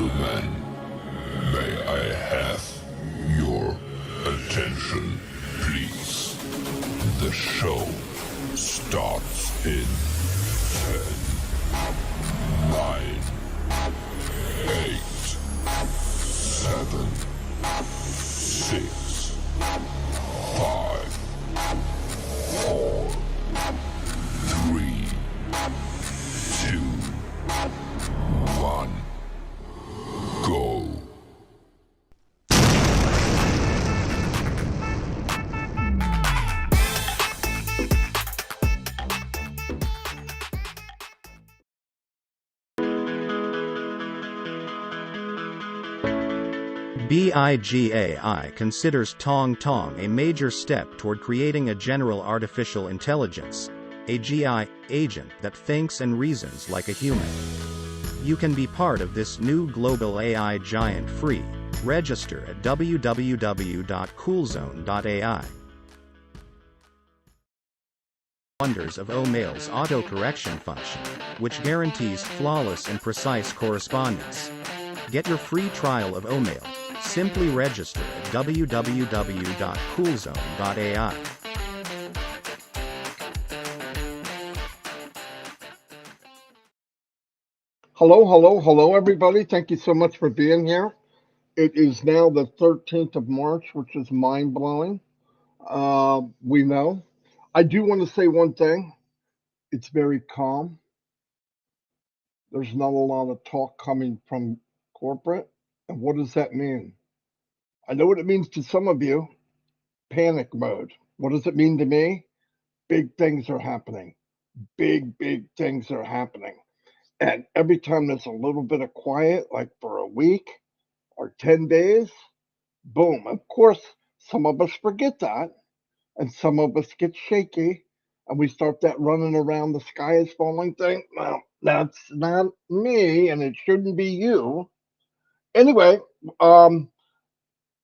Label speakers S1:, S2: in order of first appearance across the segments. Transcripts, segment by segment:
S1: gentlemen, may I have your attention, please? The show starts in 10, 9, 8, 7, 6, 5, 4, 3, 2, 1, go.
S2: BIGAI considers Tong Tong a major step toward creating a general artificial intelligence, AGI, agent that thinks and reasons like a human. You can be part of this new global AI giant free. Register at www.coolzone.ai. Wonders of OMail's auto-correction function, which guarantees flawless and precise correspondence. Get your free trial of OMail. Simply register at www.coolzone.ai.
S3: Hello, everybody. Thank you so much for being here. It is now the 13th of March, which is mind-blowing. We know. I do want to say one thing. It's very calm. There's not a lot of talk coming from corporate. And what does that mean? I know what it means to some of you. Panic mode. What does it mean to me? Big things are happening. Big things are happening. And every time there's a little bit of quiet, like for a week or 10 days, boom. Of course, some of us forget that, and some of us get shaky, and we start that running around the sky is falling thing. Well, that's not me, and it shouldn't be you. Anyway,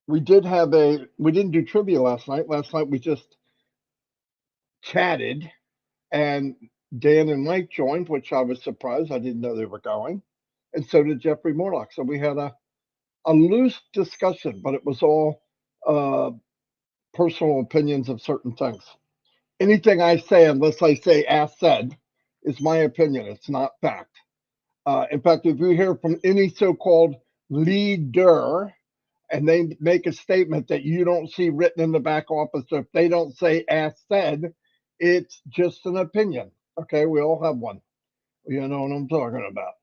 S3: we didn't do trivia last night. Last night we just chatted, and Dan and Mike joined, which I was surprised. I didn't know they were going. And so did Jeffrey Morlock. So we had a loose discussion, but it was all personal opinions of certain things. Anything I say, unless I say as said, is my opinion. It's not fact. In fact, if you hear from any so-called leader and they make a statement that you don't see written in the back office, or if they don't say as said, it's just an opinion. Okay, we all have one. You know what I'm talking about.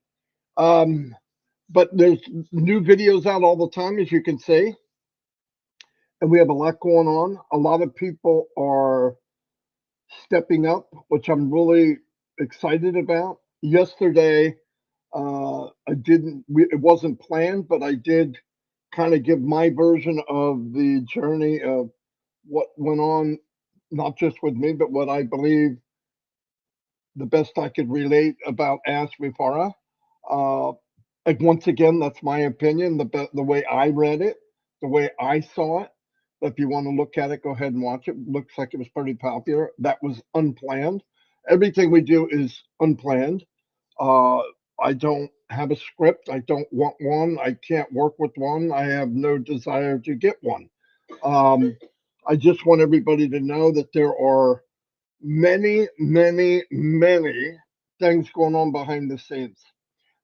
S3: But there's new videos out all the time, as you can see. And we have a lot going on. A lot of people are stepping up, which I'm really excited about. Yesterday, it wasn't planned, but I did kind of give my version of the journey of what went on, not just with me, but what I believe the best I could relate about Ash Vifara. Like once again, that's my opinion, the way I read it, the way I saw it. If you want to look at it, go ahead and watch it. Looks like it was pretty popular. That was unplanned. Everything we do is unplanned. I don't have a script. I don't want one. I can't work with one. I have no desire to get one. I just want everybody to know that there are many things going on behind the scenes.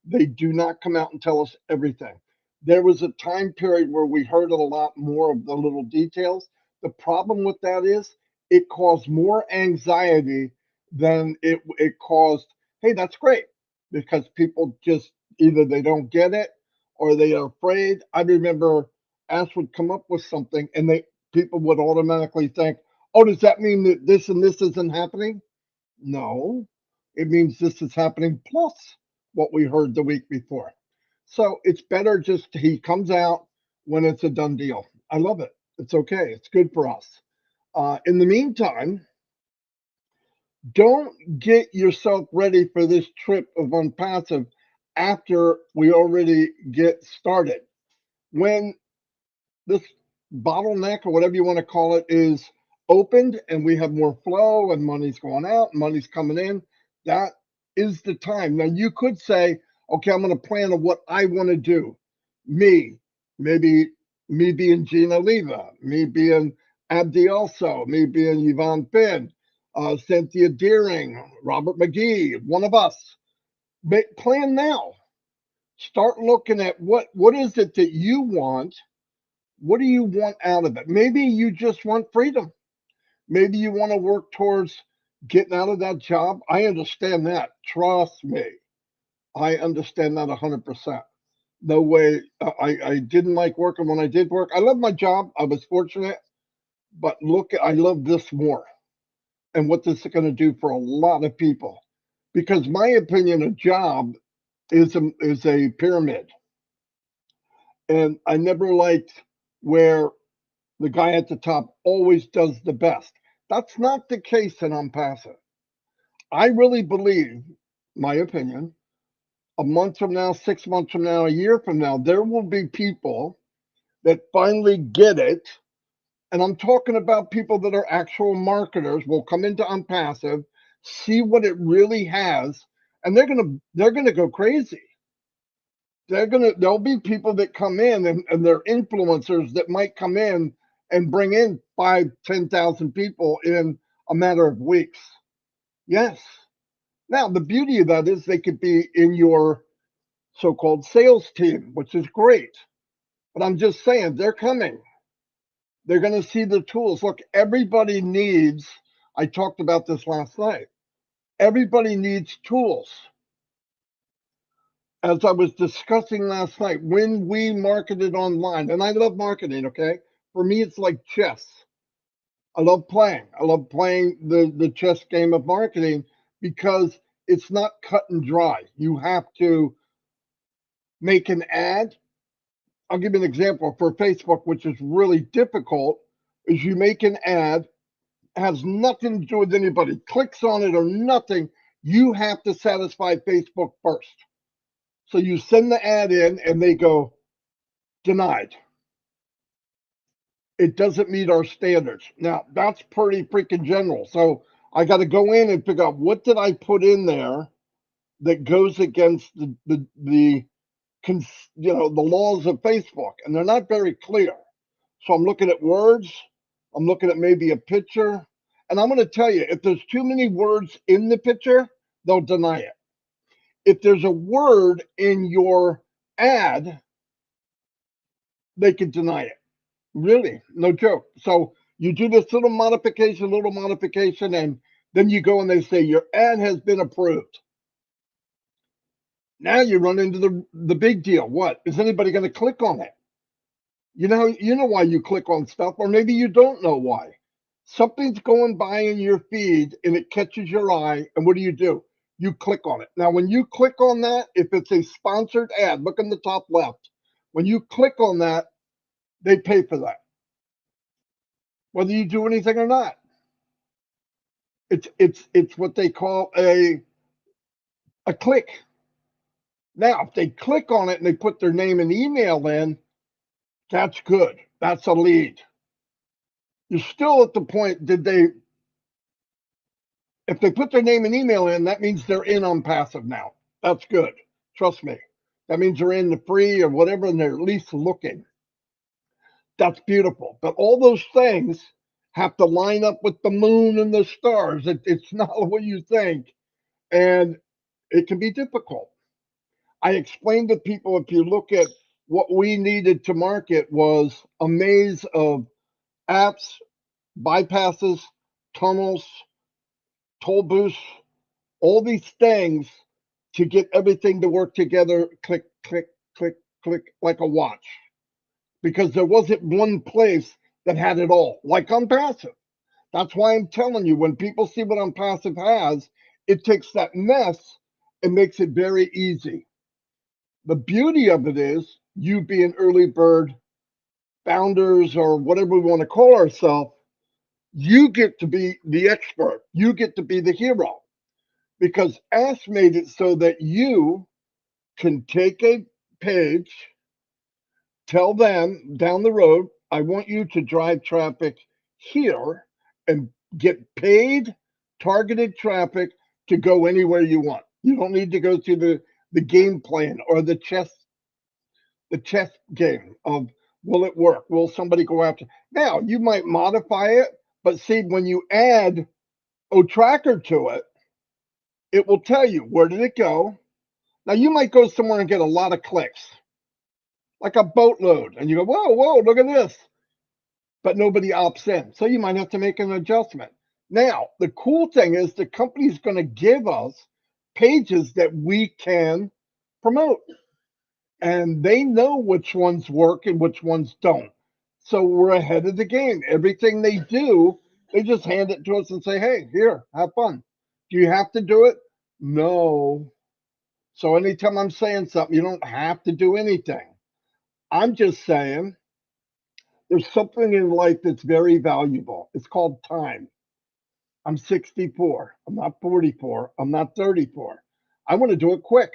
S3: They do not come out and tell us everything. There was a time period where we heard a lot more of the little details. The problem with that is it caused more anxiety than it caused, hey, that's great, because people just either they don't get it or they are afraid. I remember Ash would come up with something and people would automatically think, oh, does that mean that this and this isn't happening? No, it means this is happening plus what we heard the week before. So it's better just he comes out when it's a done deal. I love it. It's okay. It's good for us. In the meantime, don't get yourself ready for this trip of ONPASSIVE after we already get started. When this bottleneck or whatever you want to call it is opened and we have more flow and money's going out, money's coming in, that is the time. Now you could say, okay, I'm going to plan on what I want to do. Me, maybe me being Gina Leva, me being Abdi also, me being Yvonne Finn, Cynthia Deering, Robert McGee, one of us. Plan now. Start looking at what is it that you want. What do you want out of it? Maybe you just want freedom. Maybe you want to work towards getting out of that job. I understand that. Trust me. I understand that 100%. No way. I didn't like working when I did work. I love my job. I was fortunate, but look, I love this more and what this is going to do for a lot of people. Because my opinion, a job is a pyramid, and I never liked where the guy at the top always does the best. That's not the case in ONPASSIVE. I really believe, my opinion, a month from now, 6 months from now, a year from now, there will be people that finally get it. And I'm talking about people that are actual marketers will come into ONPASSIVE, see what it really has, and they're gonna go crazy. There'll be people that come in and they're influencers that might come in and bring in 5, 10,000 people in a matter of weeks. Yes. Now the beauty of that is they could be in your so-called sales team, which is great. But I'm just saying they're coming. They're going to see the tools. Look, everybody needs, I talked about this last night. Everybody needs tools. As I was discussing last night, when we marketed online, and I love marketing, okay? For me, it's like chess. I love playing. I love playing the chess game of marketing because it's not cut and dry. You have to make an ad. I'll give you an example for Facebook, which is really difficult, is you make an ad, has nothing to do with anybody, clicks on it or nothing. You have to satisfy Facebook first. So you send the ad in and they go, denied. It doesn't meet our standards. Now, that's pretty freaking general. So I got to go in and figure out what did I put in there that goes against the laws of Facebook, and they're not very clear. So I'm looking at words. I'm looking at maybe a picture, and I'm going to tell you if there's too many words in the picture, they'll deny it. If there's a word in your ad, they can deny it. Really, no joke. So you do this little modification, and then you go and they say your ad has been approved. Now you run into the big deal. What is anybody going to click on it? You know why you click on stuff, or maybe you don't know why. Something's going by in your feed and it catches your eye, and what do? You click on it. Now, when you click on that, if it's a sponsored ad, look in the top left. When you click on that, they pay for that, whether you do anything or not. It's what they call a click. Now, if they click on it and they put their name and email in, that's good. That's a lead. You're still at the point, if they put their name and email in, that means they're in ONPASSIVE now. That's good. Trust me. That means they're in the free or whatever, and they're at least looking. That's beautiful. But all those things have to line up with the moon and the stars. It's not what you think. And it can be difficult. I explained to people, if you look at what we needed to market was a maze of apps, bypasses, tunnels, toll booths, all these things to get everything to work together, click, click, click, click, like a watch. Because there wasn't one place that had it all, like ONPASSIVE. That's why I'm telling you, when people see what ONPASSIVE has, it takes that mess and makes it very easy. The beauty of it is, you being early bird founders or whatever we want to call ourselves, you get to be the expert. You get to be the hero. Because Ask made it so that you can take a page, tell them down the road, I want you to drive traffic here and get paid targeted traffic to go anywhere you want. You don't need to go through the game plan or the chess the chess game of will it work? Will somebody go after? Now you might modify it, but see when you add a tracker to it, it will tell you where did it go. Now you might go somewhere and get a lot of clicks, like a boatload, and you go, whoa, whoa, look at this, but nobody opts in, so you might have to make an adjustment. Now the cool thing is the company's going to give us pages that we can promote, and they know which ones work and which ones don't. So we're ahead of the game. Everything they do, they just hand it to us and say, hey, here, have fun. Do you have to do it? No. So anytime I'm saying something, you don't have to do anything. I'm just saying there's something in life that's very valuable. It's called time. I'm 64. I'm not 44. I'm not 34. I want to do it quick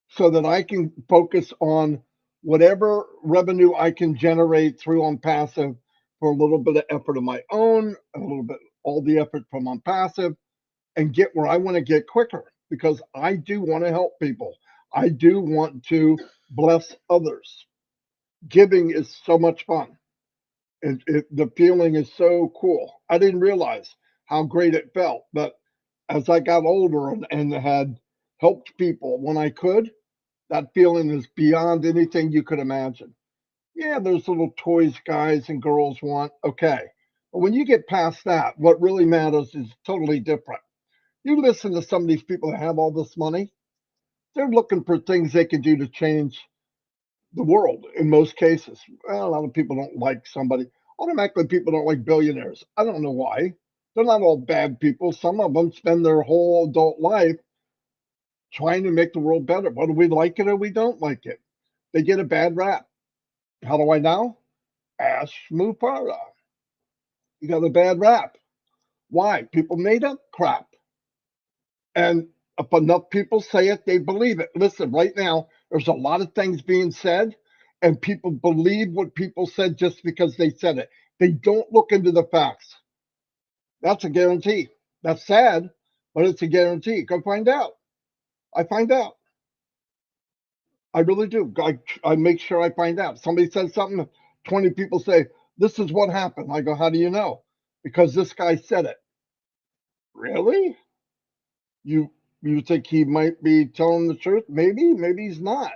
S3: so that I can focus on whatever revenue I can generate through on passive for a little bit of effort of my own, a little bit all the effort from on passive, and get where I want to get quicker because I do want to help people. I do want to bless others. Giving is so much fun. The feeling is so cool. I didn't realize how great it felt, but as I got older and had helped people when I could, that feeling is beyond anything you could imagine. Yeah, there's little toys guys and girls want. Okay. But when you get past that, what really matters is totally different. You listen to some of these people that have all this money, they're looking for things they can do to change the world in most cases. Well, a lot of people don't like somebody. Automatically, people don't like billionaires. I don't know why. They're not all bad people. Some of them spend their whole adult life trying to make the world better. Whether we like it or we don't like it, they get a bad rap. How do I know? Ask Mupara. You got a bad rap. Why? People made up crap. And if enough people say it, they believe it. Listen, right now, there's a lot of things being said, and people believe what people said just because they said it. They don't look into the facts. That's a guarantee. That's sad, but it's a guarantee. Go find out. I find out. I really do. I make sure I find out. Somebody says something, 20 people say, this is what happened. I go, how do you know? Because this guy said it. Really? You you think he might be telling the truth? Maybe, maybe he's not.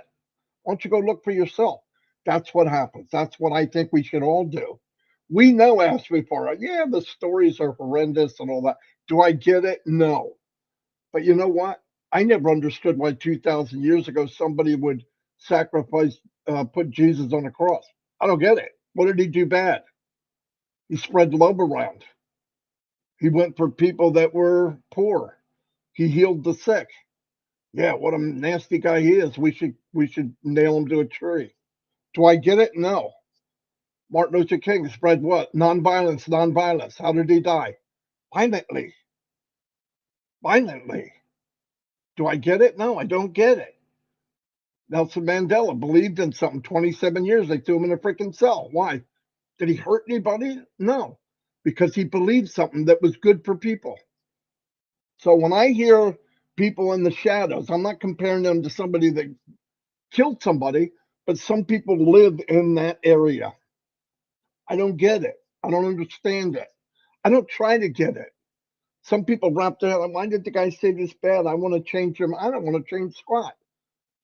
S3: Why don't you go look for yourself? That's what happens. That's what I think we should all do. We know Ask Before. Yeah, the stories are horrendous and all that. Do I get it? No. But you know what? I never understood why 2,000 years ago somebody would sacrifice, put Jesus on a cross. I don't get it. What did he do bad? He spread love around. He went for people that were poor. He healed the sick. Yeah, what a nasty guy he is. We should nail him to a tree. Do I get it? No. Martin Luther King spread what? Nonviolence, nonviolence. How did he die? Violently. Violently. Do I get it? No, I don't get it. Nelson Mandela believed in something 27 years. They threw him in a freaking cell. Why? Did he hurt anybody? No, because he believed something that was good for people. So when I hear people in the shadows, I'm not comparing them to somebody that killed somebody, but some people live in that area. I don't get it. I don't understand it. I don't try to get it. Some people wrap their head, why did the guy say this bad? I want to change him. I don't want to change squat.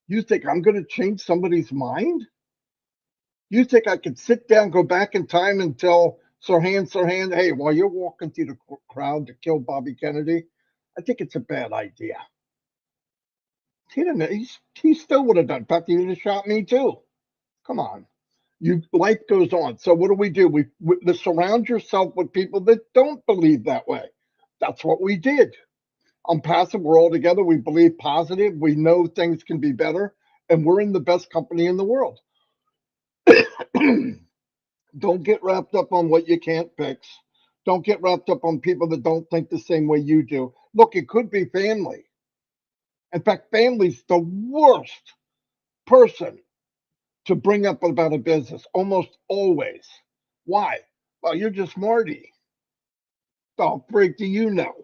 S3: You think I'm going to change somebody's mind? You think I could sit down, go back in time and tell Sirhan, hey, while you're walking through the crowd to kill Bobby Kennedy, I think it's a bad idea. He didn't. He still would have done. In fact, he would have shot me too. Come on. Life goes on. So what do? We surround yourself with people that don't believe that way. That's what we did. On passive, we're all together. We believe positive. We know things can be better, and we're in the best company in the world. Don't get wrapped up on what you can't fix. Don't get wrapped up on people that don't think the same way you do. Look, it could be family. In fact, family's the worst person to bring up about a business, almost always. Why? Well, you're just Marty. The freak do you know?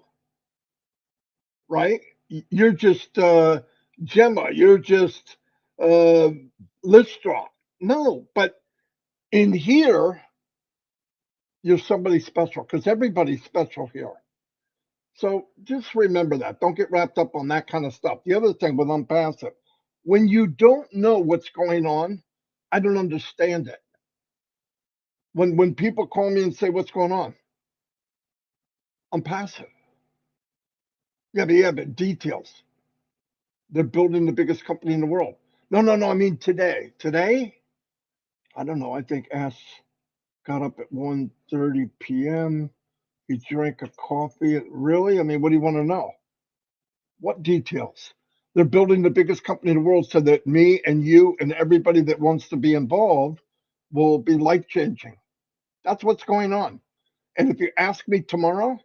S3: Right? You're just Gemma. You're just uh, list drop. No, but in here, you're somebody special because everybody's special here. So just remember that. Don't get wrapped up on that kind of stuff. The other thing with unpassive, when you don't know what's going on, I don't understand it. When people call me and say, "What's going on?" I'm passive. Yeah, but details. They're building the biggest company in the world. No. I mean today. Today, I don't know. I think Ash got up at 1:30 p.m. He drank a coffee. Really? I mean, what do you want to know? What details? They're building the biggest company in the world so that me and you and everybody that wants to be involved will be life changing. That's what's going on. And if you ask me tomorrow,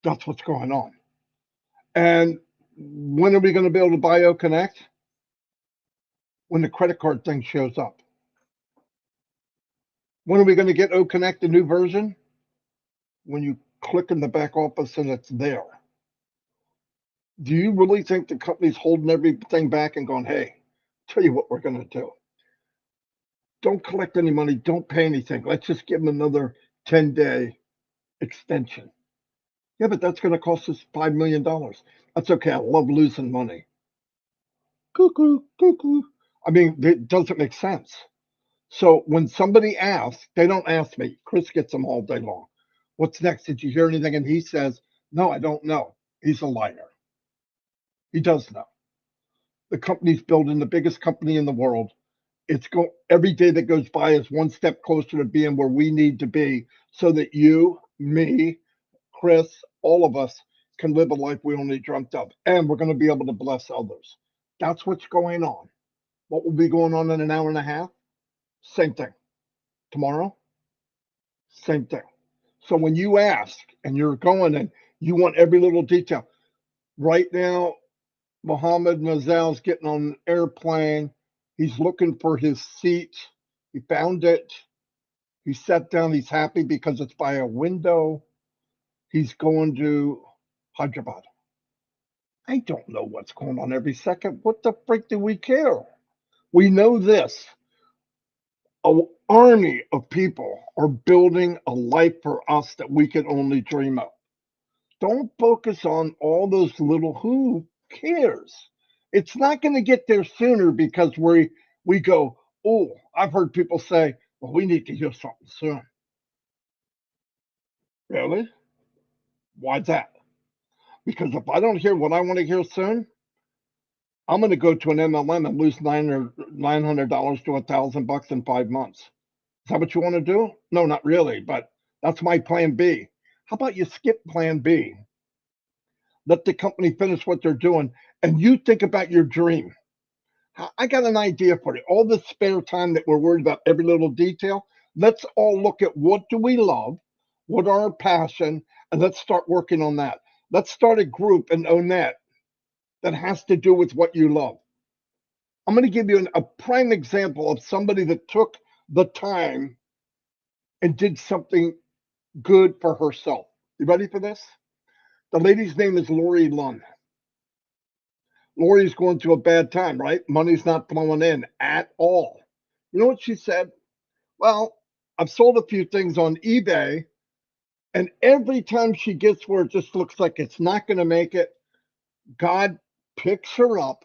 S3: that's what's going on. And when are we going to be able to BioConnect? When the credit card thing shows up. When are we going to get O Connect, the new version? When you click in the back office and it's there. Do you really think the company's holding everything back and going, hey, tell you what we're going to do? Don't collect any money. Don't pay anything. Let's just give them another 10-day extension. Yeah, but that's going to cost us $5 million. That's okay. I love losing money. Cuckoo, cuckoo. I mean, it doesn't make sense. So when somebody asks, they don't ask me. Chris gets them all day long. What's next? Did you hear anything? And he says, no, I don't know. He's a liar. He does know. The company's building the biggest company in the world. Every day that goes by is one step closer to being where we need to be so that you, me, Chris, all of us can live a life we only dreamt of. And we're going to be able to bless others. That's what's going on. What will be going on in an hour and a half? Same thing. Tomorrow? Same thing. So when you ask and you're going and you want every little detail, right now, Mohammed Nazal's getting on an airplane. He's looking for his seat. He found it. He sat down. He's happy because it's by a window. He's going to Hyderabad. I don't know what's going on every second. What the freak do we care? We know this. An army of people are building a life for us that we can only dream of. Don't focus on all those little who cares. It's not going to get there sooner because we go, oh, I've heard people say, well, we need to hear something soon. Really? Why's that? Because if I don't hear what I want to hear soon, I'm going to go to an MLM and lose $900 to $1,000 in 5 months. Is that what you want to do? No, not really, but that's my plan B. How about you skip plan B? Let the company finish what they're doing, and you think about your dream. I got an idea for you. All the spare time that we're worried about every little detail, let's all look at what do we love, what are our passion, and let's start working on that. Let's start a group in Onet that has to do with what you love. I'm going to give you a prime example of somebody that took the time and did something good for herself. You ready for this? The lady's name is Lori Lund. Lori's going through a bad time, right? Money's not flowing in at all. You know what she said? Well, I've sold a few things on eBay, and every time she gets where it just looks like it's not going to make it, God picks her up,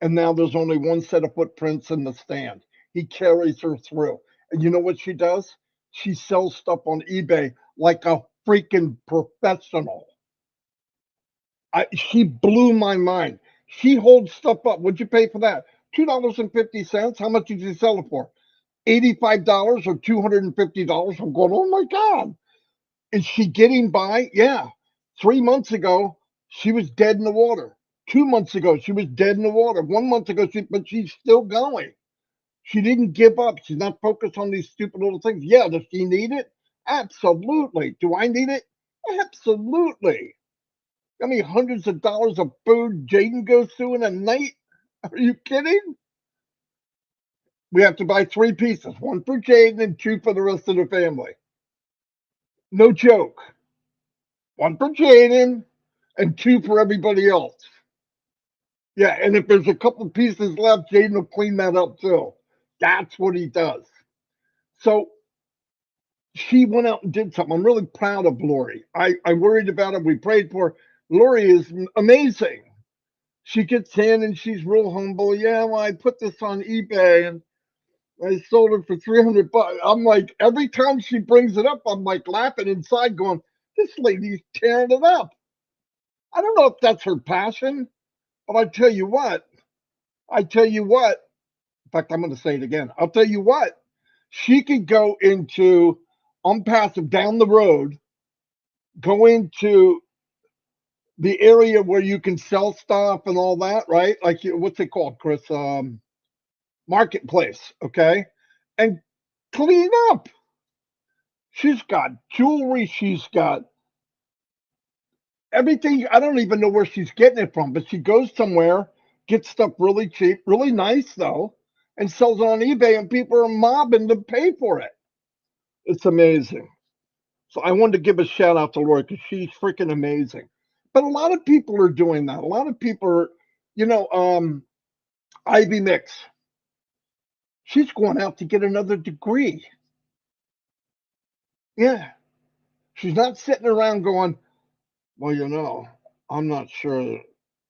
S3: and now there's only one set of footprints in the stand. He carries her through. And you know what she does? She sells stuff on eBay like a freaking professional. She blew my mind. She holds stuff up. What'd you pay for that? $2.50. How much did you sell it for? $85 or $250. I'm going, oh my God. Is she getting by? Yeah. 3 months ago, she was dead in the water. 2 months ago, she was dead in the water. 1 month ago, but she's still going. She didn't give up. She's not focused on these stupid little things. Yeah, does she need it? Absolutely. Do I need it? Absolutely. I mean, hundreds of dollars of food Jaden goes through in a night? Are you kidding? We have to buy 3 pieces, one for Jaden and 2 for the rest of the family. No joke. One for Jaden and 2 for everybody else. Yeah, and if there's a couple pieces left, Jaden will clean that up too. That's what he does. So she went out and did something. I'm really proud of Lori. I worried about her. We prayed for her. Lori is amazing. She gets in and she's real humble. Yeah, well, I put this on eBay and I sold it for $300. I'm like, every time she brings it up, I'm like laughing inside, going, "This lady's tearing it up." I don't know if that's her passion, but I tell you what, I tell you what. In fact, I'm going to say it again. I'll tell you what. She could go into Unpassive down the road, go into the area where you can sell stuff and all that, right? Like what's it called, Chris? Marketplace, okay? And clean up. She's got jewelry. She's got everything. I don't even know where she's getting it from, but she goes somewhere, gets stuff really cheap, really nice though, and sells it on eBay, and people are mobbing to pay for it. It's amazing. So I wanted to give a shout out to Lori because she's freaking amazing. But a lot of people are doing that. A lot of people are, you know, Ivy Mix. She's going out to get another degree. Yeah. She's not sitting around going, well, I'm not sure.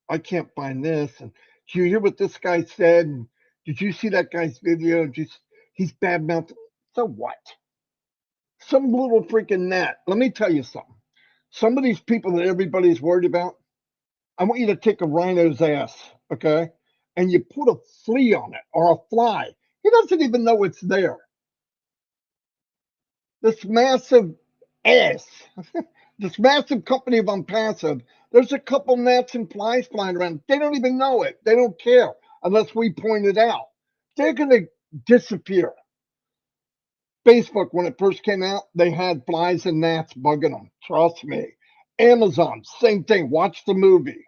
S3: I can't find this. And did you hear what this guy said? And did you see that guy's video? Just he's bad mouthing. So what? Some little freaking gnat. Let me tell you something. Some of these people that everybody's worried about, I want you to take a rhino's ass, okay? And you put a flea on it or a fly. He doesn't even know it's there. This massive ass, this massive company of Unpassive, there's a couple gnats and flies flying around. They don't even know it. They don't care unless we point it out. They're going to disappear. Facebook, when it first came out, they had flies and gnats bugging them. Trust me. Amazon, same thing. Watch the movie.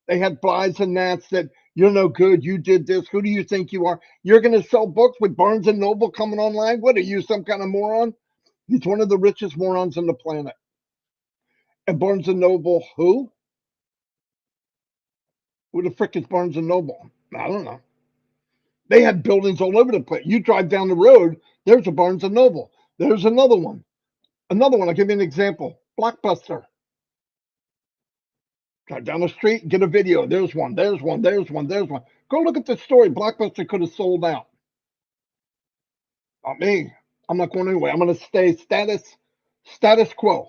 S3: They had flies and gnats that you're no good. You did this. Who do you think you are? You're going to sell books with Barnes and Noble coming online? What are you, some kind of moron? He's one of the richest morons on the planet. And Barnes and Noble, who? Who the frick is Barnes and Noble? I don't know. They had buildings all over the place. You drive down the road, there's a Barnes and Noble. There's another one. Another one. I'll give you an example. Blockbuster. Drive down the street, get a video. There's one. There's one. There's one. There's one. Go look at the story. Blockbuster could have sold out. Not me. I'm not going anywhere. I'm going to stay status quo.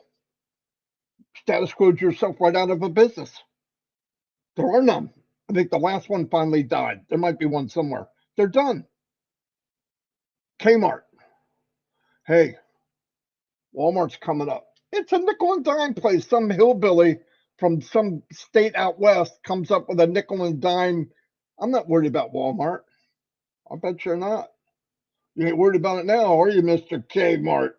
S3: Status quoed yourself right out of a business. There are none. I think the last one finally died. There might be one somewhere. They're done. Kmart. Hey, Walmart's coming up. It's a nickel and dime place. Some hillbilly from some state out west comes up with a nickel and dime. I'm not worried about Walmart. I bet you're not. You ain't worried about it now, are you, Mr. Kmart?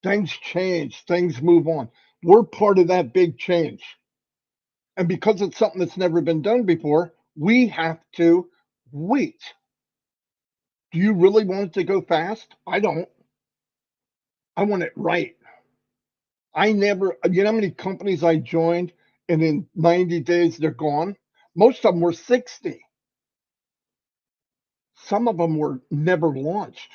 S3: Things change. Things move on. We're part of that big change. And because it's something that's never been done before, we have to wait. Do you really want it to go fast? I don't. I want it right. I never, you know how many companies I joined and in 90 days they're gone? Most of them were 60. Some of them were never launched.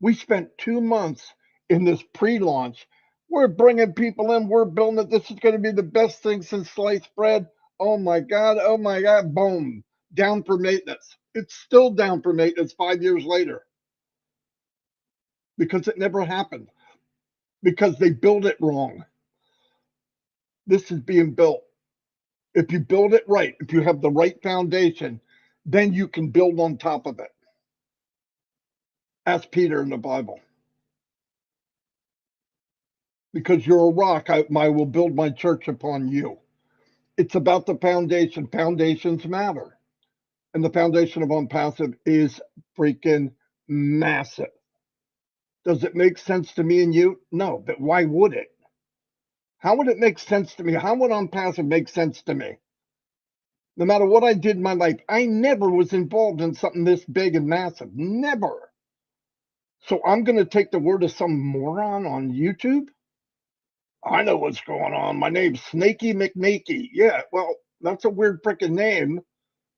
S3: We spent 2 months in this pre launch. We're bringing people in, we're building it. This is going to be the best thing since sliced bread. Oh my God, oh my God, boom, down for maintenance. It's still down for maintenance 5 years later because it never happened, because they built it wrong. This is being built. If you build it right, if you have the right foundation, then you can build on top of it. Ask Peter in the Bible. Because you're a rock, I will build my church upon you. It's about the foundation. Foundations matter. And the foundation of Unpassive is freaking massive. Does it make sense to me and you? No, but why would it? How would it make sense to me? How would Unpassive make sense to me? No matter what I did in my life, I never was involved in something this big and massive. Never. So I'm going to take the word of some moron on YouTube? I know what's going on. My name's Snaky McNakey. Yeah, well, that's a weird freaking name.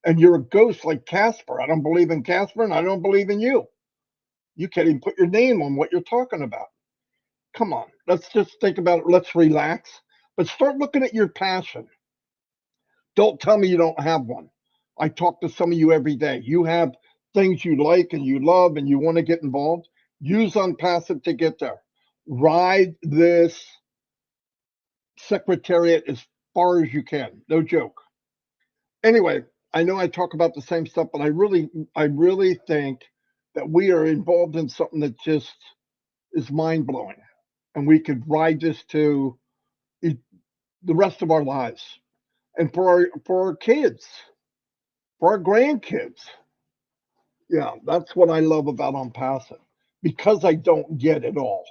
S3: And you're a ghost like Casper. I don't believe in Casper, and I don't believe in you. You can't even put your name on what you're talking about. Come on, let's just think about it. Let's relax, but start looking at your passion. Don't tell me you don't have one. I talk to some of you every day. You have things you like and you love and you want to get involved. Use Unpassive to get there. Ride this secretariat as far as you can. No joke. Anyway, I know I talk about the same stuff, but I really think that we are involved in something that just is mind blowing, and we could ride this to the rest of our lives, and for our kids, for our grandkids. Yeah, that's what I love about Unpassive, because I don't get it all.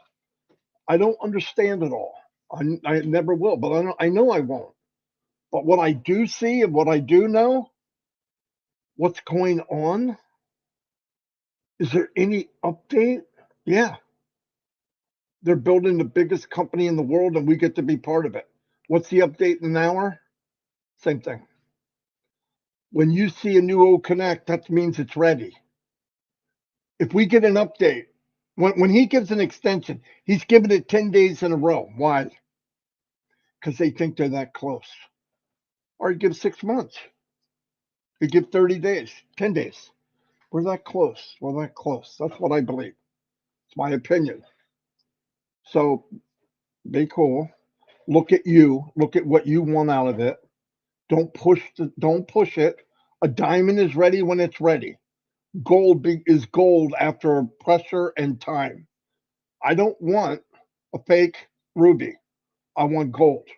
S3: I don't understand it all. I never will, but I know I won't. But what I do see and what I do know, what's going on, is there any update? Yeah, they're building the biggest company in the world and we get to be part of it. What's the update in an hour? Same thing. When you see a new O Connect, that means it's ready. If we get an update, when he gives an extension, he's giving it 10 days in a row. Why? Because they think they're that close. Or he gives 6 months. He give 30 days, 10 days. We're that close. We're that close. That's what I believe. It's my opinion. So be cool. Look at you. Look at what you want out of it. Don't push it. A diamond is ready when it's ready. Is gold after pressure and time. I don't want a fake ruby. I want gold.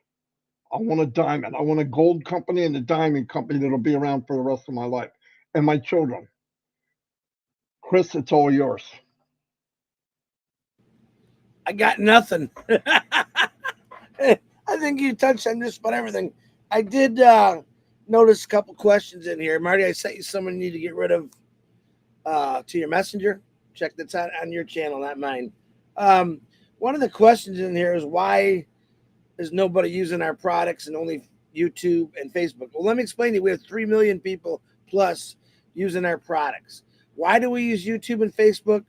S3: I want a diamond. I want a gold company and a diamond company that'll be around for the rest of my life and my children. Chris, it's all yours.
S4: I got nothing. I think you touched on just about everything. I did notice a couple questions in here. Marty, I sent you someone you need to get rid of to your messenger. Check that's on your channel, not mine. Um, One of the questions in here is why is nobody using our products and only YouTube and Facebook? Well, let me explain to you. We have 3 million people plus using our products. Why do we use YouTube and Facebook?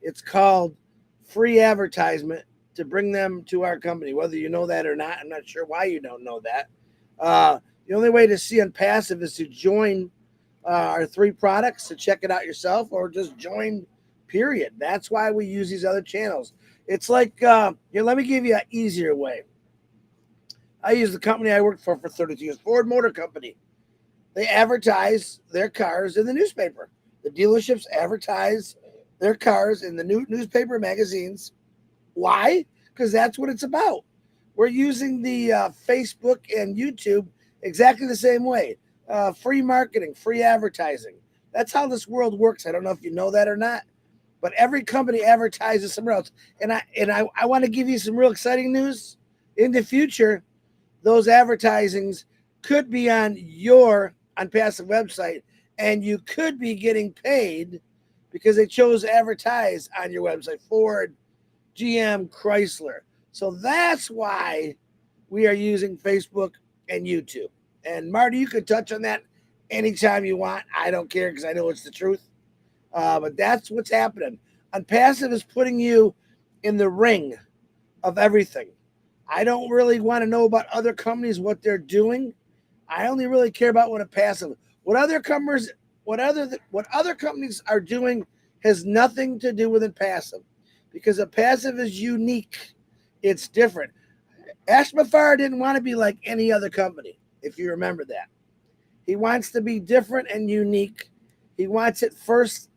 S4: It's called free advertisement to bring them to our company. Whether you know that or not, I'm not sure why you don't know that. The only way to see Unpassive is to join our 3 products, to check it out yourself, or just join, period. That's why we use these other channels. It's like, here, let me give you an easier way. I use the company I worked for 32 years, Ford Motor Company. They advertise their cars in the newspaper. The dealerships advertise their cars in the newspaper magazines. Why? Because that's what it's about. We're using the Facebook and YouTube exactly the same way. Free marketing, free advertising. That's how this world works. I don't know if you know that or not, but every company advertises somewhere else. And I want to give you some real exciting news. In the future, those advertisings could be on your Unpassive website, and you could be getting paid because they chose to advertise on your website. Ford, GM, Chrysler. So that's why we are using Facebook and YouTube. And Marty, you could touch on that anytime you want. I don't care because I know it's the truth. But that's what's happening. Unpassive is putting you in the ring of everything. I don't really want to know about other companies, what they're doing. I only really care about what Unpassive. What other companies are doing has nothing to do with Unpassive, because Unpassive is unique. It's different. Ashmafar didn't want to be like any other company, if you remember that. He wants to be different and unique. He wants it first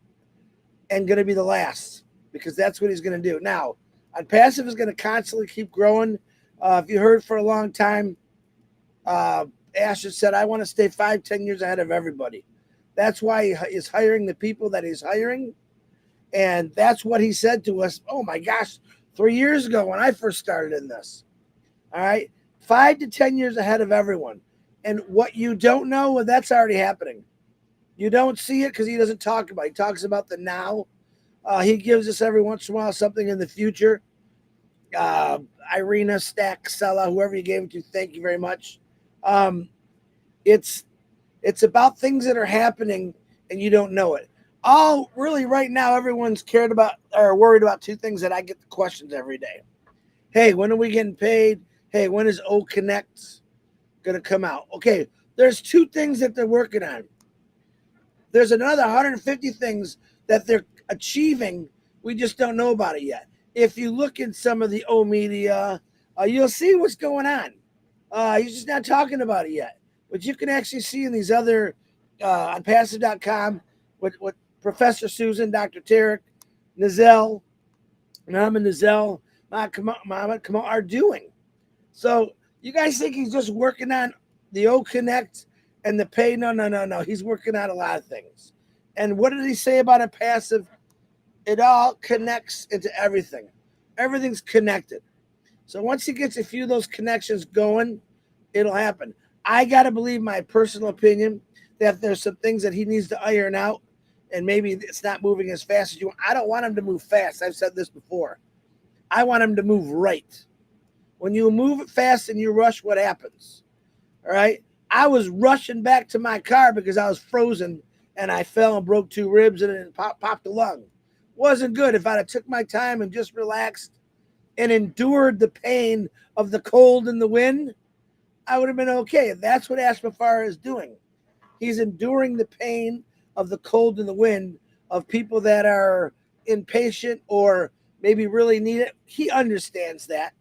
S4: and going to be the last, because that's what he's going to do. Now, Unpassive is going to constantly keep growing. If you heard for a long time, Ash has said, I want to stay 5-10 years ahead of everybody. That's why he is hiring the people that he's hiring. And that's what he said to us, oh my gosh, 3 years ago when I first started in this. All right, 5 to 10 years ahead of everyone. And what you don't know, well, that's already happening. You don't see it because he doesn't talk about it. He talks about the now. He gives us every once in a while something in the future. Irina, Stack, Sella, whoever you gave it to, thank you very much. It's It's about things that are happening and you don't know it. All really right now, everyone's cared about or worried about two things that I get the questions every day. Hey, when are we getting paid? Hey, when is O Connect going to come out? Okay, there's two things that they're working on. There's another 150 things that they're achieving. We just don't know about it yet. If you look in some of the O media, you'll see what's going on. He's just not talking about it yet. But you can actually see in these other on passive.com what Professor Susan, Dr. Tarek, Nizelle, Muhammad Nizelle, Muhammad Kamal are doing. So you guys think he's just working on the O Connect and the pay? No. He's working on a lot of things. And what did he say about a passive? It all connects into everything. Everything's connected. So once he gets a few of those connections going, it'll happen. I got to believe, my personal opinion, that there's some things that he needs to iron out, and maybe it's not moving as fast as you want. I don't want him to move fast. I've said this before. I want him to move right. When you move it fast and you rush, what happens? All right? I was rushing back to my car because I was frozen and I fell and broke 2 ribs and it popped a lung. Wasn't good. If I'd have took my time and just relaxed and endured the pain of the cold and the wind, I would have been okay. That's what Ashmafar is doing. He's enduring the pain of the cold and the wind of people that are impatient or maybe really need it. He understands that,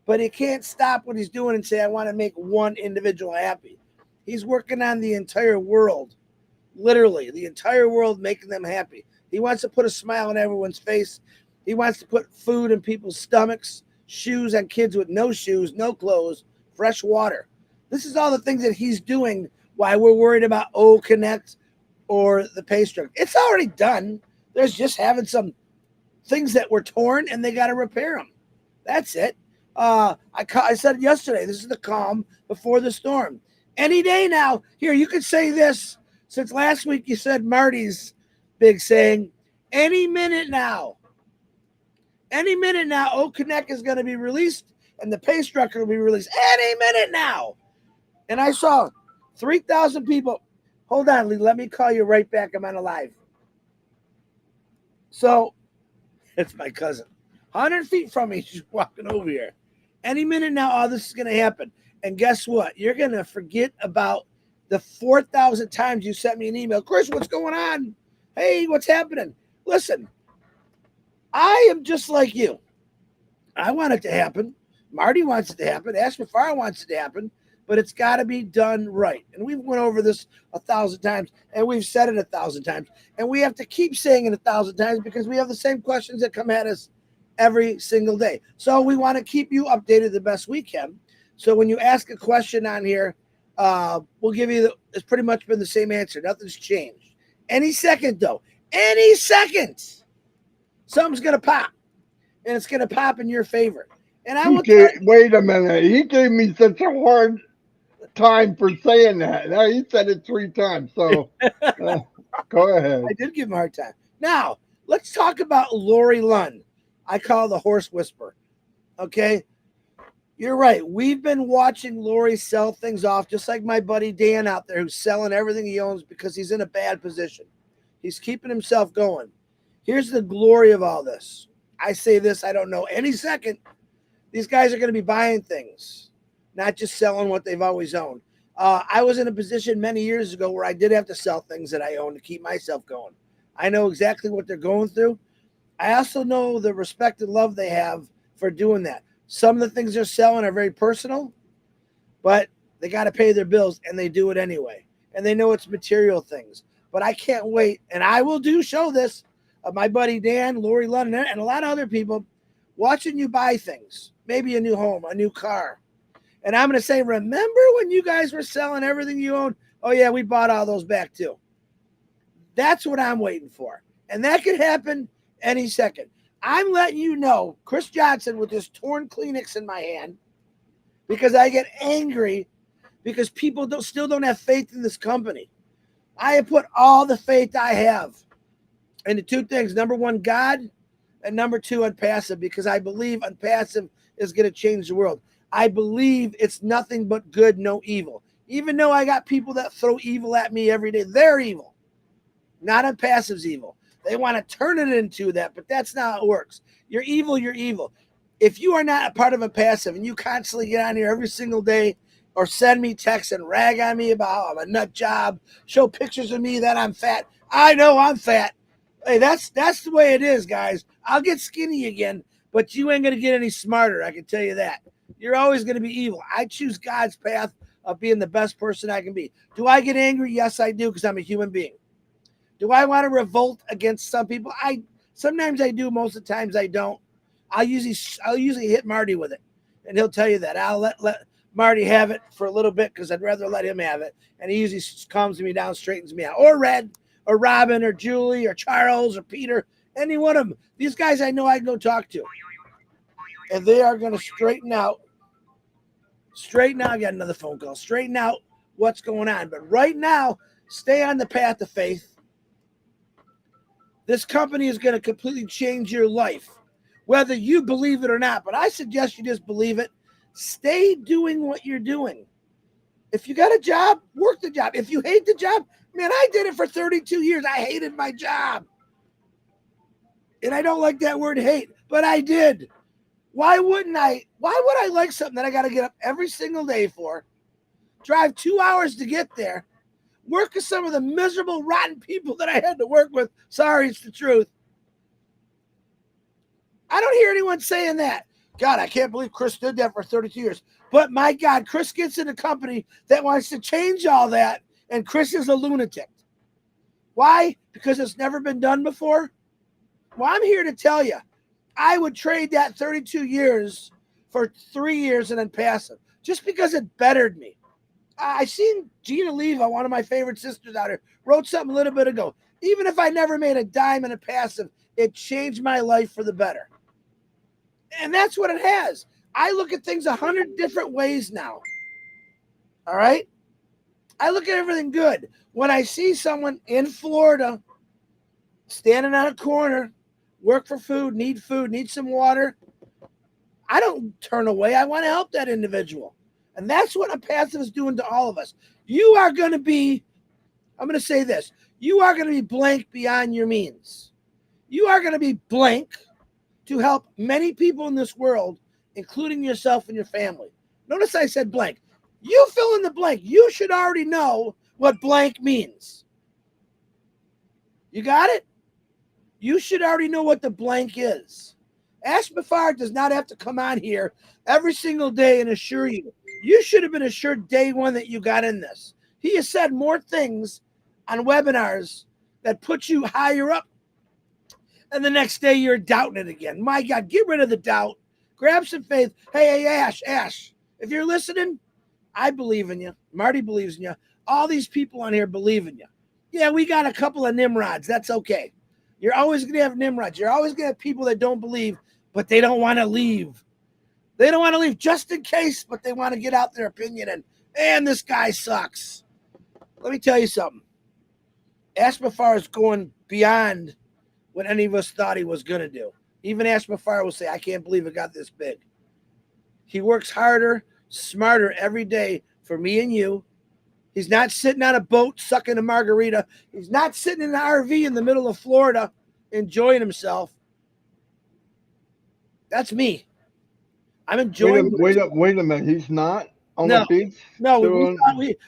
S4: but he can't stop what he's doing and say, I want to make one individual happy. He's working on the entire world, literally the entire world, making them happy. He wants to put a smile on everyone's face. He wants to put food in people's stomachs, shoes on kids with no shoes, no clothes, fresh water. This is all the things that he's doing while we're worried about O Connect or the pay structure. It's already done. There's just having some things that were torn and they got to repair them. That's it. I said yesterday, this is the calm before the storm. Any day now. Here, you could say this. Since last week you said Marty's big saying, any minute now, O Connect is going to be released and the pay structure will be released any minute now. And I saw 3,000 people. Hold on, Lee. Let me call you right back. I'm on a live. So it's my cousin. 100 feet from me. She's walking over here. Any minute now, all this is going to happen. And guess what? You're going to forget about the 4,000 times you sent me an email. Chris, what's going on? Hey, what's happening? Listen, I am just like you. I want it to happen. Marty wants it to happen. Ashmafar wants it to happen. But it's got to be done right. And we've went over this 1,000 times, and we've said it 1,000 times. And we have to keep saying it 1,000 times because we have the same questions that come at us every single day. So we want to keep you updated the best we can. So when you ask a question on here, we'll give you it's pretty much been the same answer. Nothing's changed. Any second, though, any second, something's going to pop. And it's going to pop in your favor. And I will
S3: wait a minute. He gave me such a hard time for saying that. Now he said it 3 times. So go ahead.
S4: I did give him a hard time. Now, let's talk about Lori Lund. I call the horse whisperer. Okay? You're right. We've been watching Lori sell things off, just like my buddy Dan out there who's selling everything he owns because he's in a bad position. He's keeping himself going. Here's the glory of all this. I say this, I don't know. Any second, these guys are going to be buying things, not just selling what they've always owned. I was in a position many years ago where I did have to sell things that I own to keep myself going. I know exactly what they're going through. I also know the respect and love they have for doing that. Some of the things they're selling are very personal, but they got to pay their bills, and they do it anyway. And they know it's material things. But I can't wait, and I will show this of my buddy Dan, Lori London, and a lot of other people watching you buy things, maybe a new home, a new car. And I'm going to say, remember when you guys were selling everything you owned? Oh, yeah, we bought all those back too. That's what I'm waiting for. And that could happen any second. I'm letting you know, Chris Johnson with this torn Kleenex in my hand, because I get angry because people still don't have faith in this company. I have put all the faith I have into 2 things. Number 1, God, and number 2, ONPASSIVE, because I believe ONPASSIVE is going to change the world. I believe it's nothing but good, no evil. Even though I got people that throw evil at me every day, they're evil. Not ONPASSIVE's evil. They want to turn it into that, but that's not how it works. You're evil, you're evil. If you are not a part of ONPASSIVE and you constantly get on here every single day or send me texts and rag on me about how I'm a nut job, show pictures of me that I'm fat. I know I'm fat. Hey, that's the way it is, guys. I'll get skinny again, but you ain't going to get any smarter, I can tell you that. You're always going to be evil. I choose God's path of being the best person I can be. Do I get angry? Yes, I do, because I'm a human being. Do I want to revolt against some people? Sometimes I do, most of the times I don't. I'll usually hit Marty with it, and he'll tell you that. I'll let Marty have it for a little bit because I'd rather let him have it, and he usually calms me down, straightens me out. Or Red, or Robin, or Julie, or Charles, or Peter, any one of them. These guys I know I can go talk to, and they are going to straighten out. I got another phone call. Straighten out what's going on. But right now, stay on the path of faith. This company is going to completely change your life, whether you believe it or not. But I suggest you just believe it. Stay doing what you're doing. If you got a job, work the job. If you hate the job, man, I did it for 32 years. I hated my job. And I don't like that word hate, but I did. Why wouldn't I? Why would I like something that I got to get up every single day for, drive 2 hours to get there, work with some of the miserable, rotten people that I had to work with? Sorry, it's the truth. I don't hear anyone saying that. God, I can't believe Chris did that for 32 years. But my God, Chris gets in a company that wants to change all that, and Chris is a lunatic. Why? Because it's never been done before? Well, I'm here to tell you, I would trade that 32 years for 3 years and ONPASSIVE just because it bettered me. I seen Gina Leva, one of my favorite sisters out here, wrote something a little bit ago. Even if I never made a dime in ONPASSIVE, it changed my life for the better. And that's what it has. I look at things 100 different ways now. All right? I look at everything good. When I see someone in Florida standing on a corner, work for food, need some water, I don't turn away. I want to help that individual. And that's what ONPASSIVE is doing to all of us. You are going to be, I'm going to say this, you are going to be blank beyond your means. You are going to be blank to help many people in this world, including yourself and your family. Notice I said blank. You fill in the blank. You should already know what blank means. You got it? You should already know what the blank is. Ash Mafar does not have to come on here every single day and assure you. You should have been assured day one that you got in this. He has said more things on webinars that put you higher up, and the next day you're doubting it again. My God, get rid of the doubt. Grab some faith. Hey, Ash, if you're listening, I believe in you. Marty believes in you. All these people on here believe in you. Yeah, we got a couple of Nimrods. That's okay. You're always going to have Nimrods. You're always going to have people that don't believe, but they don't want to leave. They don't want to leave just in case, but they want to get out their opinion and this guy sucks. Let me tell you something. Ash Mafar is going beyond what any of us thought he was going to do. Even Ash Mafar will say, I can't believe it got this big. He works harder, smarter every day for me and you. He's not sitting on a boat sucking a margarita. He's not sitting in an RV in the middle of Florida enjoying himself. That's me. I'm enjoying.
S3: Wait a minute. He's not on the beach.
S4: No,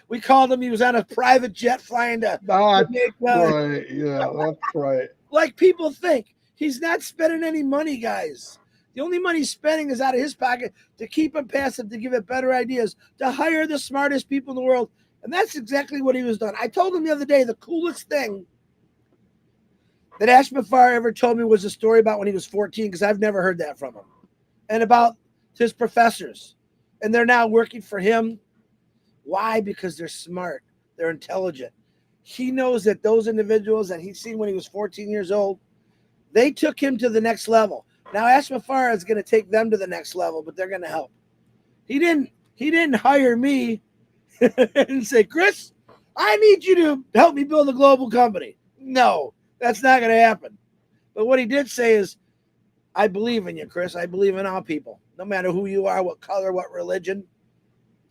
S4: we called him. He was on a private jet flying to.
S3: That's right. Yeah, that's right.
S4: Like people think, he's not spending any money, guys. The only money he's spending is out of his pocket to keep him passive, to give it better ideas, to hire the smartest people in the world. And that's exactly what he was doing. I told him the other day, the coolest thing that Ash Mafar ever told me was a story about when he was 14, because I've never heard that from him, and about his professors. And they're now working for him. Why? Because they're smart. They're intelligent. He knows that those individuals that he's seen when he was 14 years old, they took him to the next level. Now Ash Mafar is going to take them to the next level, but they're going to help. He didn't hire me and say, Chris, I need you to help me build a global company. No, that's not going to happen. But what he did say is, I believe in you, Chris. I believe in all people, no matter who you are, what color, what religion.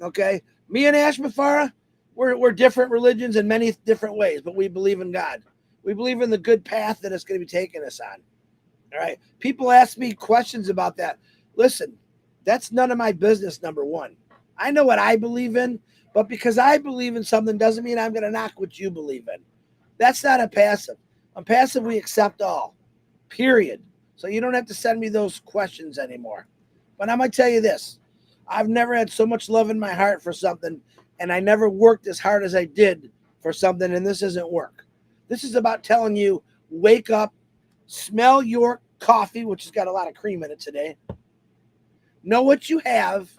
S4: Okay? Me and Ash Mafara, we're different religions in many different ways, but we believe in God. We believe in the good path that it's going to be taking us on. All right. People ask me questions about that. Listen, that's none of my business, number one. I know what I believe in, but because I believe in something doesn't mean I'm going to knock what you believe in. That's not a passive. On passive, we accept all, period. So you don't have to send me those questions anymore. But I'm going to tell you this. I've never had so much love in my heart for something, and I never worked as hard as I did for something, and this isn't work. This is about telling you, wake up, smell your coffee, which has got a lot of cream in it today. Know what you have,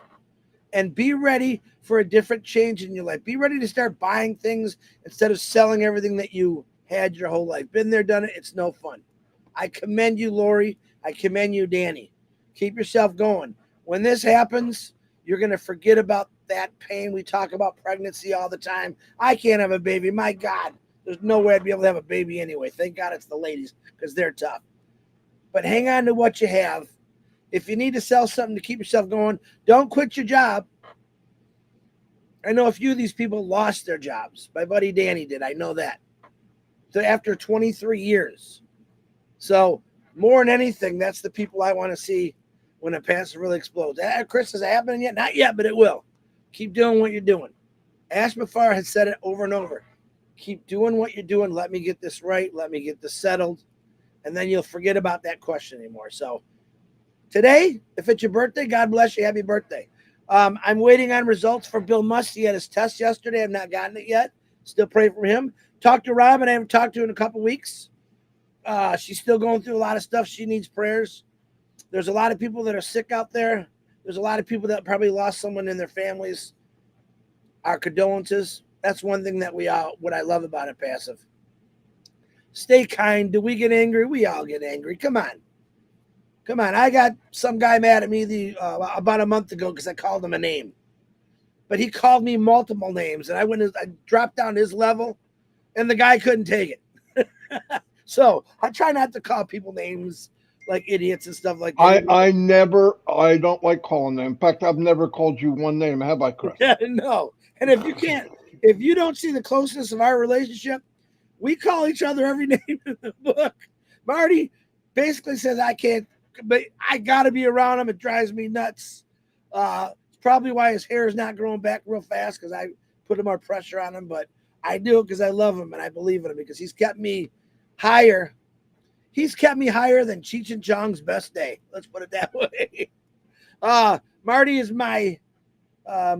S4: and be ready for a different change in your life. Be ready to start buying things instead of selling everything that you had your whole life. Been there, done it. It's no fun. I commend you, Lori. I commend you, Danny. Keep yourself going. When this happens, you're going to forget about that pain. We talk about pregnancy all the time. I can't have a baby. My God, there's no way I'd be able to have a baby anyway. Thank God it's the ladies because they're tough. But hang on to what you have. If you need to sell something to keep yourself going, don't quit your job. I know a few of these people lost their jobs. My buddy Danny did. I know that. So after 23 years. So more than anything, that's the people I want to see when a passive really explodes. Chris, is it happening yet? Not yet, but it will. Keep doing what you're doing. Ash Mafar has said it over and over. Keep doing what you're doing. Let me get this right. Let me get this settled. And then you'll forget about that question anymore. So today, if it's your birthday, God bless you. Happy birthday. I'm waiting on results for Bill Must. He had his test yesterday. I've not gotten it yet. Still pray for him. Talked to Robin. I haven't talked to her in a couple weeks. She's still going through a lot of stuff. She needs prayers. There's a lot of people that are sick out there. There's a lot of people that probably lost someone in their families. Our condolences. That's one thing that what I love about it, passive. Stay kind. Do we get angry? We all get angry. Come on. I got some guy mad at me about a month ago because I called him a name. But he called me multiple names, and I dropped down his level, and the guy couldn't take it. So I try not to call people names like idiots and stuff like that.
S3: I don't like calling them. In fact, I've never called you one name, have I, Chris?
S4: No. And if you don't see the closeness of our relationship, we call each other every name in the book. Marty basically says I can't, but I got to be around him. It drives me nuts. It's probably why his hair is not growing back real fast because I put more pressure on him. But I do it because I love him and I believe in him because he's kept me higher. He's kept me higher than Cheech and Chong's best day. Let's put it that way. Marty is my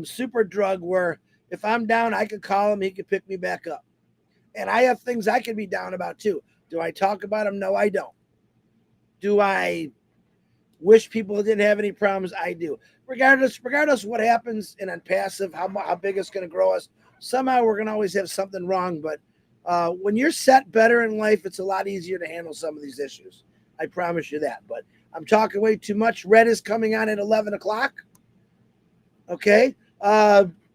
S4: super drug where if I'm down, I could call him. He could pick me back up. And I have things I could be down about too. Do I talk about them? No, I don't. Do I wish people didn't have any problems? I do. Regardless of what happens in passive, how big it's going to grow us, somehow we're going to always have something wrong. But when you're set better in life, it's a lot easier to handle some of these issues. I promise you that. But I'm talking way too much. Red is coming on at 11 o'clock. Okay.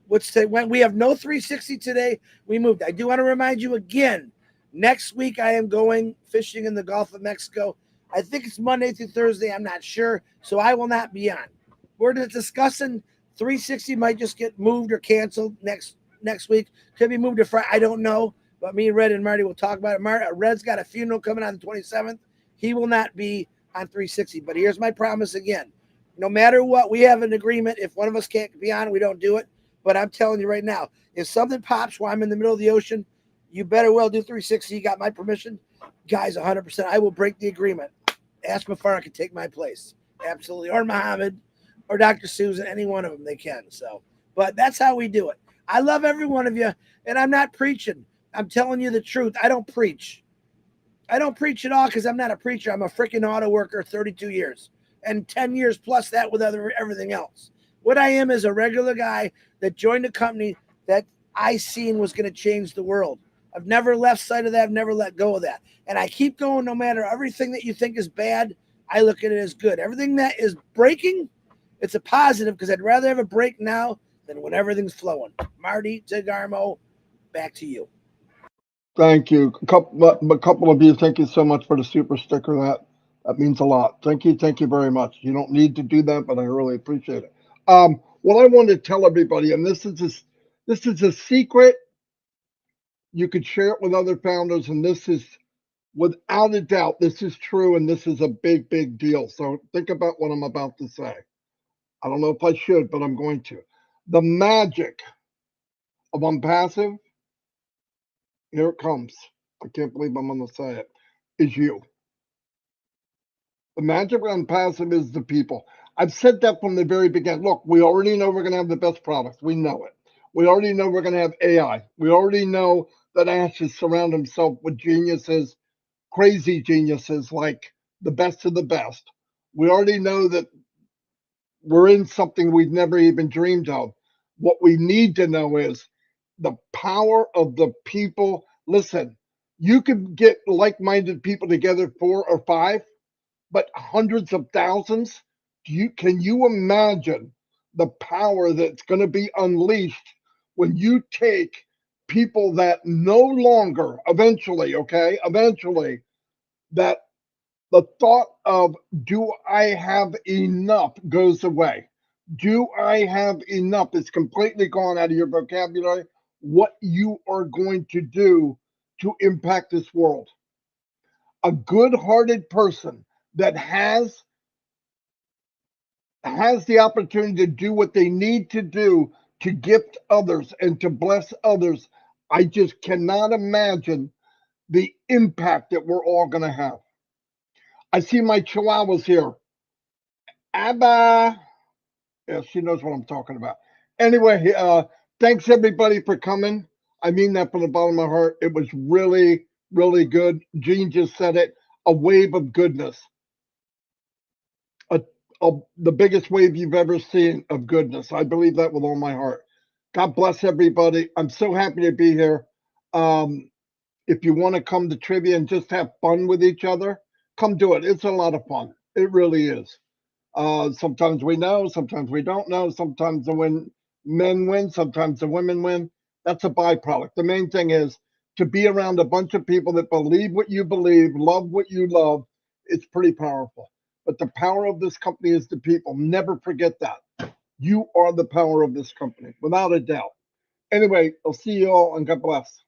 S4: When we have no 360 today, we moved. I do want to remind you again, next week I am going fishing in the Gulf of Mexico. I think it's Monday through Thursday. I'm not sure. So I will not be on. We're discussing 360 might just get moved or canceled next week. Could be moved to Friday. I don't know. But me, Red, and Marty will talk about it. Red's got a funeral coming on the 27th. He will not be on 360. But here's my promise again. No matter what, we have an agreement. If one of us can't be on, we don't do it. But I'm telling you right now, if something pops while I'm in the middle of the ocean, you better well do 360. You got my permission. Guys, 100%. I will break the agreement. Ask Mafara can take my place. Absolutely. Or Muhammad or Dr. Susan, any one of them, they can. So, but that's how we do it. I love every one of you, and I'm not preaching. I'm telling you the truth. I don't preach. I don't preach at all because I'm not a preacher. I'm a freaking auto worker, 32 years, and 10 years plus that with everything else. What I am is a regular guy that joined a company that I seen was going to change the world. I've never left sight of that. I've never let go of that. And I keep going no matter everything that you think is bad. I look at it as good. Everything that is breaking, it's a positive because I'd rather have a break now than when everything's flowing. Marty, Tagarmo, back to you.
S3: Thank you. A couple of you, thank you so much for the super sticker. That means a lot. Thank you very much. You don't need to do that, but I really appreciate it. What I want to tell everybody, and this is This is a secret. You could share it with other founders, and this is, without a doubt, this is true, and this is a big, big deal. So think about what I'm about to say. I don't know if I should, but I'm going to. The magic of ONPASSIVE, here it comes. I can't believe I'm going to say it, is you. The magic of ONPASSIVE is the people. I've said that from the very beginning. Look, we already know we're going to have the best products. We know it. We already know we're going to have AI. We already know that Ash has surrounded himself with geniuses, crazy geniuses, like the best of the best. We already know that we're in something we've never even dreamed of. What we need to know is the power of the people. Listen, you could get like minded people together, 4 or 5, but hundreds of thousands. Can you imagine the power that's going to be unleashed when you take people that no longer, eventually, that the thought of do I have enough goes away. Do I have enough is completely gone out of your vocabulary. What you are going to do to impact this world. A good-hearted person that has the opportunity to do what they need to do to gift others and to bless others. I just cannot imagine the impact that we're all going to have. I see my chihuahuas here. Abba. Yeah, she knows what I'm talking about. Anyway, thanks everybody for coming. I mean that from the bottom of my heart. It was really, really good. Gene just said it. A wave of goodness. A, the biggest wave you've ever seen of goodness. I believe that with all my heart. God bless everybody. I'm so happy to be here. If you want to come to trivia and just have fun with each other, come do it. It's a lot of fun. It really is. Sometimes we know, sometimes we don't know. Sometimes the men win, sometimes the women win. That's a byproduct. The main thing is to be around a bunch of people that believe what you believe, love what you love. It's pretty powerful. But the power of this company is the people. Never forget that. You are the power of this company, without a doubt. Anyway, I'll see you all, and God bless.